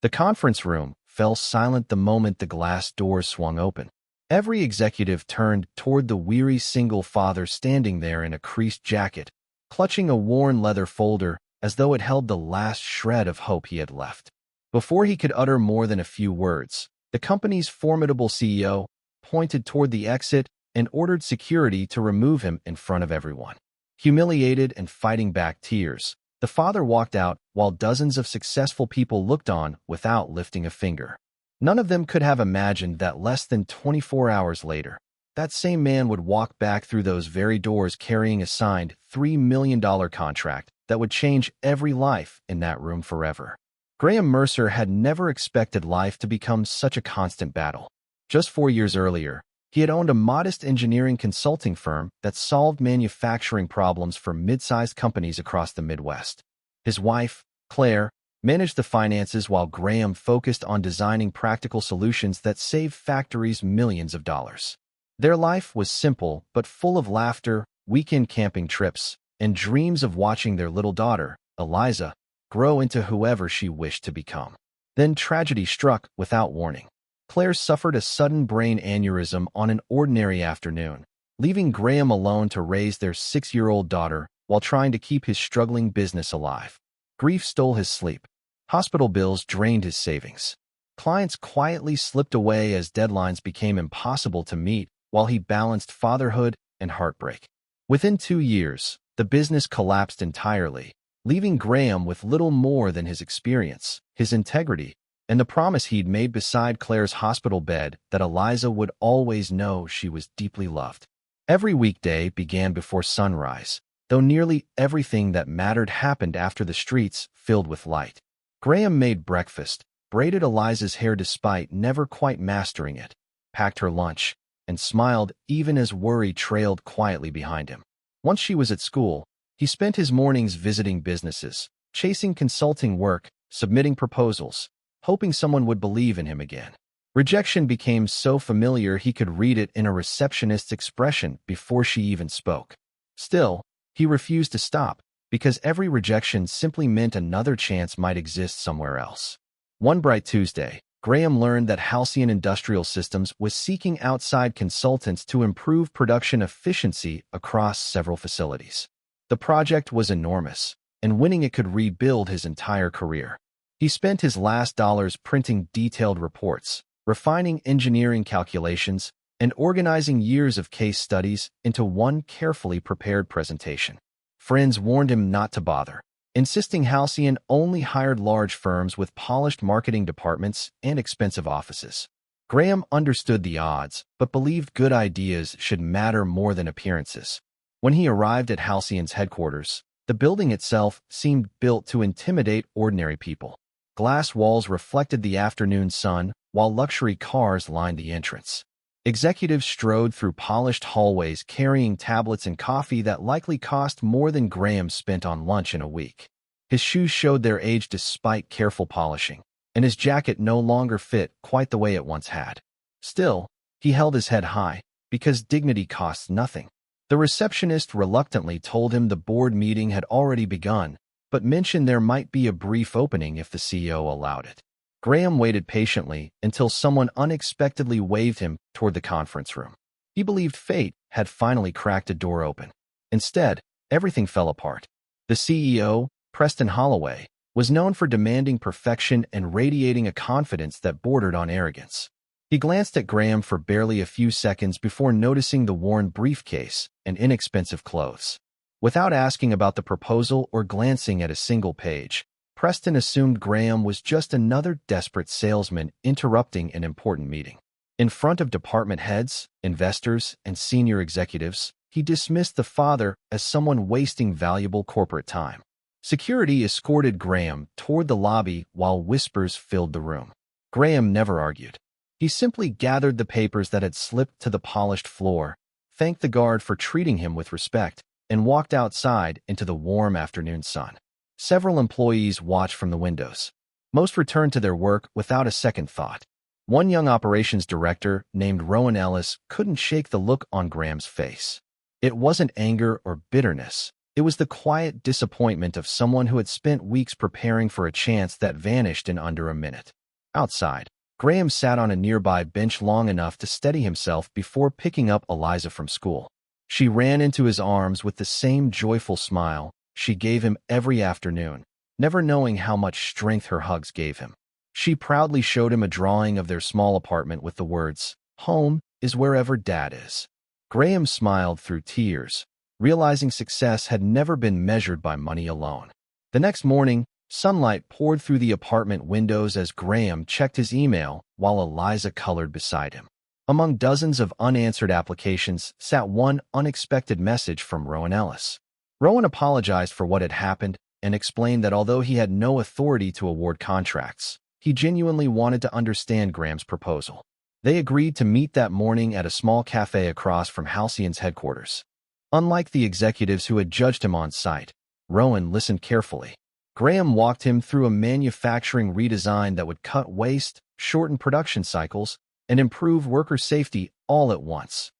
The conference room fell silent the moment the glass doors swung open. Every executive turned toward the weary single father standing there in a creased jacket, clutching a worn leather folder as though it held the last shred of hope he had left. Before he could utter more than a few words, the company's formidable CEO pointed toward the exit and ordered security to remove him in front of everyone. Humiliated and fighting back tears, the father walked out while dozens of successful people looked on without lifting a finger. None of them could have imagined that less than 24 hours later, that same man would walk back through those very doors carrying a signed $3 million contract that would change every life in that room forever. Graham Mercer had never expected life to become such a constant battle. Just 4 years earlier, he had owned a modest engineering consulting firm that solved manufacturing problems for mid-sized companies across the Midwest. His wife, Claire, managed the finances while Graham focused on designing practical solutions that saved factories millions of dollars. Their life was simple but full of laughter, weekend camping trips, and dreams of watching their little daughter, Eliza, grow into whoever she wished to become. Then tragedy struck without warning. Claire suffered a sudden brain aneurysm on an ordinary afternoon, leaving Graham alone to raise their 6-year-old daughter while trying to keep his struggling business alive. Grief stole his sleep. Hospital bills drained his savings. Clients quietly slipped away as deadlines became impossible to meet while he balanced fatherhood and heartbreak. Within 2 years, the business collapsed entirely, leaving Graham with little more than his experience, his integrity, and the promise he'd made beside Claire's hospital bed that Eliza would always know she was deeply loved. Every weekday began before sunrise, though nearly everything that mattered happened after the streets filled with light. Graham made breakfast, braided Eliza's hair despite never quite mastering it, packed her lunch, and smiled even as worry trailed quietly behind him. Once she was at school, he spent his mornings visiting businesses, chasing consulting work, submitting proposals, hoping someone would believe in him again. Rejection became so familiar he could read it in a receptionist's expression before she even spoke. Still, he refused to stop, because every rejection simply meant another chance might exist somewhere else. One bright Tuesday, Graham learned that Halcyon Industrial Systems was seeking outside consultants to improve production efficiency across several facilities. The project was enormous, and winning it could rebuild his entire career. He spent his last dollars printing detailed reports, refining engineering calculations, and organizing years of case studies into one carefully prepared presentation. Friends warned him not to bother, insisting Halcyon only hired large firms with polished marketing departments and expensive offices. Graham understood the odds, but believed good ideas should matter more than appearances. When he arrived at Halcyon's headquarters, the building itself seemed built to intimidate ordinary people. Glass walls reflected the afternoon sun, while luxury cars lined the entrance. Executives strode through polished hallways carrying tablets and coffee that likely cost more than Graham spent on lunch in a week. His shoes showed their age despite careful polishing, and his jacket no longer fit quite the way it once had. Still, he held his head high, because dignity costs nothing. The receptionist reluctantly told him the board meeting had already begun, but mentioned there might be a brief opening if the CEO allowed it. Graham waited patiently until someone unexpectedly waved him toward the conference room. He believed fate had finally cracked a door open. Instead, everything fell apart. The CEO, Preston Holloway, was known for demanding perfection and radiating a confidence that bordered on arrogance. He glanced at Graham for barely a few seconds before noticing the worn briefcase and inexpensive clothes. Without asking about the proposal or glancing at a single page, Preston assumed Graham was just another desperate salesman interrupting an important meeting. In front of department heads, investors, and senior executives, he dismissed the father as someone wasting valuable corporate time. Security escorted Graham toward the lobby while whispers filled the room. Graham never argued. He simply gathered the papers that had slipped to the polished floor, thanked the guard for treating him with respect, and walked outside into the warm afternoon sun. Several employees watched from the windows. Most returned to their work without a second thought. One young operations director named Rowan Ellis couldn't shake the look on Graham's face. It wasn't anger or bitterness. It was the quiet disappointment of someone who had spent weeks preparing for a chance that vanished in under a minute. Outside, Graham sat on a nearby bench long enough to steady himself before picking up Eliza from school. She ran into his arms with the same joyful smile she gave him every afternoon, never knowing how much strength her hugs gave him. She proudly showed him a drawing of their small apartment with the words, "Home is wherever Dad is." Graham smiled through tears, realizing success had never been measured by money alone. The next morning, sunlight poured through the apartment windows as Graham checked his email while Eliza colored beside him. Among dozens of unanswered applications sat one unexpected message from Rowan Ellis. Rowan apologized for what had happened and explained that although he had no authority to award contracts, he genuinely wanted to understand Graham's proposal. They agreed to meet that morning at a small cafe across from Halcyon's headquarters. Unlike the executives who had judged him on site, Rowan listened carefully. Graham walked him through a manufacturing redesign that would cut waste, shorten production cycles, and improve worker safety all at once.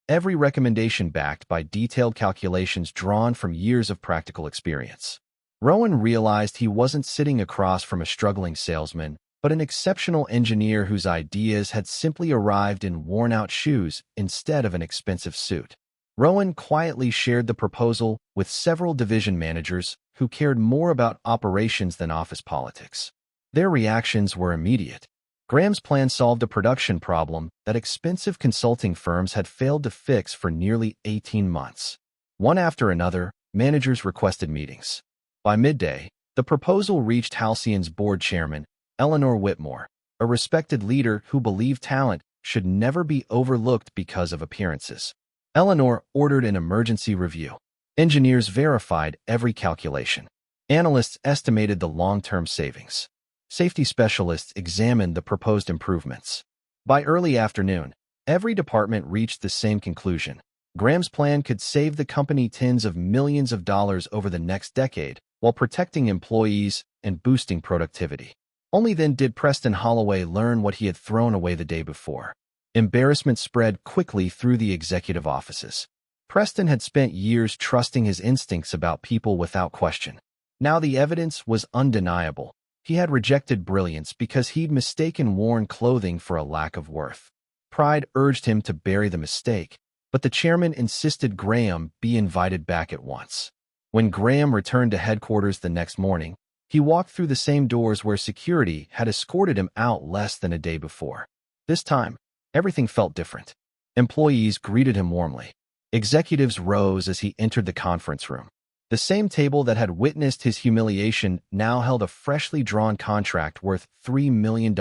Every recommendation backed by detailed calculations drawn from years of practical experience. Rowan realized he wasn't sitting across from a struggling salesman, but an exceptional engineer whose ideas had simply arrived in worn-out shoes instead of an expensive suit. Rowan quietly shared the proposal with several division managers who cared more about operations than office politics. Their reactions were immediate. Graham's plan solved a production problem that expensive consulting firms had failed to fix for nearly 18 months. One after another, managers requested meetings. By midday, the proposal reached Halcyon's board chairman, Eleanor Whitmore, a respected leader who believed talent should never be overlooked because of appearances. Eleanor ordered an emergency review. Engineers verified every calculation. Analysts estimated the long-term savings. Safety specialists examined the proposed improvements. By early afternoon, every department reached the same conclusion. Graham's plan could save the company tens of millions of dollars over the next decade while protecting employees and boosting productivity. Only then did Preston Holloway learn what he had thrown away the day before. Embarrassment spread quickly through the executive offices. Preston had spent years trusting his instincts about people without question. Now the evidence was undeniable. He had rejected brilliance because he'd mistaken worn clothing for a lack of worth. Pride urged him to bury the mistake, but the chairman insisted Graham be invited back at once. When Graham returned to headquarters the next morning, he walked through the same doors where security had escorted him out less than a day before. This time, everything felt different. Employees greeted him warmly. Executives rose as he entered the conference room. The same table that had witnessed his humiliation now held a freshly drawn contract worth $3 million,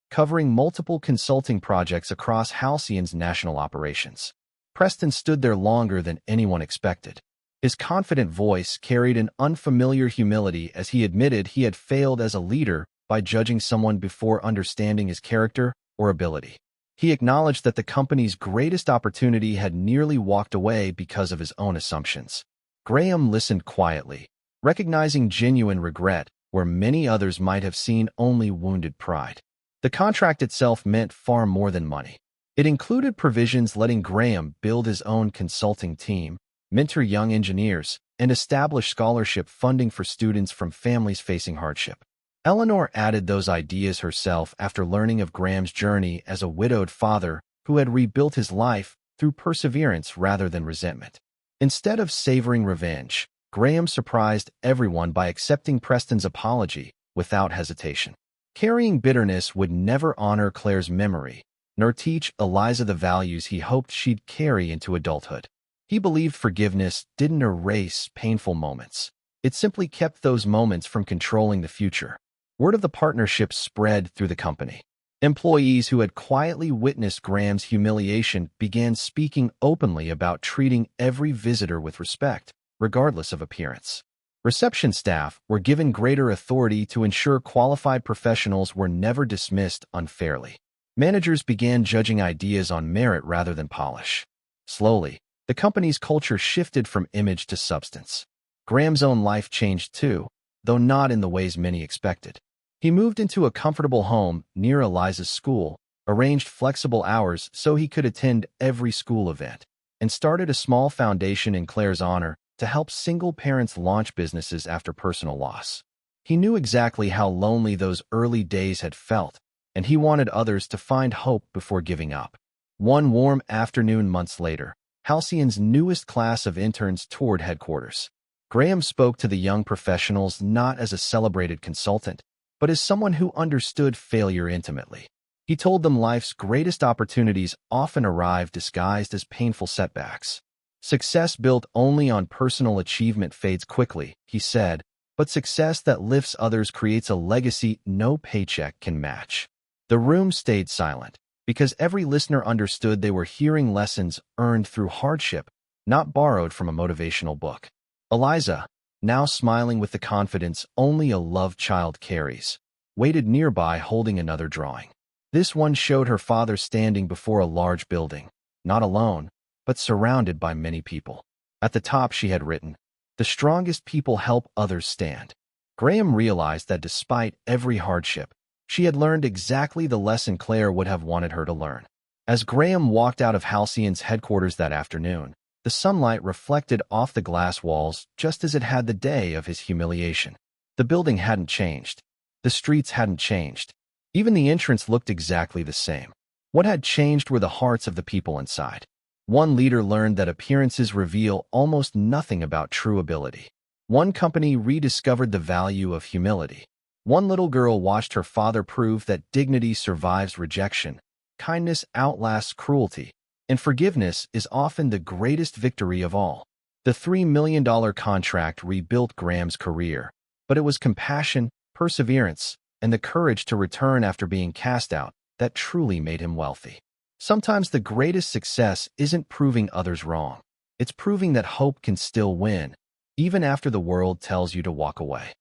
covering multiple consulting projects across Halcyon's national operations. Preston stood there longer than anyone expected. His confident voice carried an unfamiliar humility as he admitted he had failed as a leader by judging someone before understanding his character or ability. He acknowledged that the company's greatest opportunity had nearly walked away because of his own assumptions. Graham listened quietly, recognizing genuine regret where many others might have seen only wounded pride. The contract itself meant far more than money. It included provisions letting Graham build his own consulting team, mentor young engineers, and establish scholarship funding for students from families facing hardship. Eleanor added those ideas herself after learning of Graham's journey as a widowed father who had rebuilt his life through perseverance rather than resentment. Instead of savoring revenge, Graham surprised everyone by accepting Preston's apology without hesitation. Carrying bitterness would never honor Claire's memory, nor teach Eliza the values he hoped she'd carry into adulthood. He believed forgiveness didn't erase painful moments. It simply kept those moments from controlling the future. Word of the partnership spread through the company. Employees who had quietly witnessed Graham's humiliation began speaking openly about treating every visitor with respect, regardless of appearance. Reception staff were given greater authority to ensure qualified professionals were never dismissed unfairly. Managers began judging ideas on merit rather than polish. Slowly, the company's culture shifted from image to substance. Graham's own life changed too, though not in the ways many expected. He moved into a comfortable home near Eliza's school, arranged flexible hours so he could attend every school event, and started a small foundation in Claire's honor to help single parents launch businesses after personal loss. He knew exactly how lonely those early days had felt, and he wanted others to find hope before giving up. One warm afternoon months later, Halcyon's newest class of interns toured headquarters. Graham spoke to the young professionals not as a celebrated consultant, but as someone who understood failure intimately. He told them life's greatest opportunities often arrive disguised as painful setbacks. Success built only on personal achievement fades quickly, he said, but success that lifts others creates a legacy no paycheck can match. The room stayed silent, because every listener understood they were hearing lessons earned through hardship, not borrowed from a motivational book. Eliza, now smiling with the confidence only a loved child carries, waited nearby holding another drawing. This one showed her father standing before a large building, not alone, but surrounded by many people. At the top she had written, "The strongest people help others stand." Graham realized that despite every hardship, she had learned exactly the lesson Claire would have wanted her to learn. As Graham walked out of Halcyon's headquarters that afternoon, the sunlight reflected off the glass walls just as it had the day of his humiliation. The building hadn't changed. The streets hadn't changed. Even the entrance looked exactly the same. What had changed were the hearts of the people inside. One leader learned that appearances reveal almost nothing about true ability. One company rediscovered the value of humility. One little girl watched her father prove that dignity survives rejection, kindness outlasts cruelty, and forgiveness is often the greatest victory of all. The $3 million contract rebuilt Graham's career, but it was compassion, perseverance, and the courage to return after being cast out that truly made him wealthy. Sometimes the greatest success isn't proving others wrong. It's proving that hope can still win, even after the world tells you to walk away.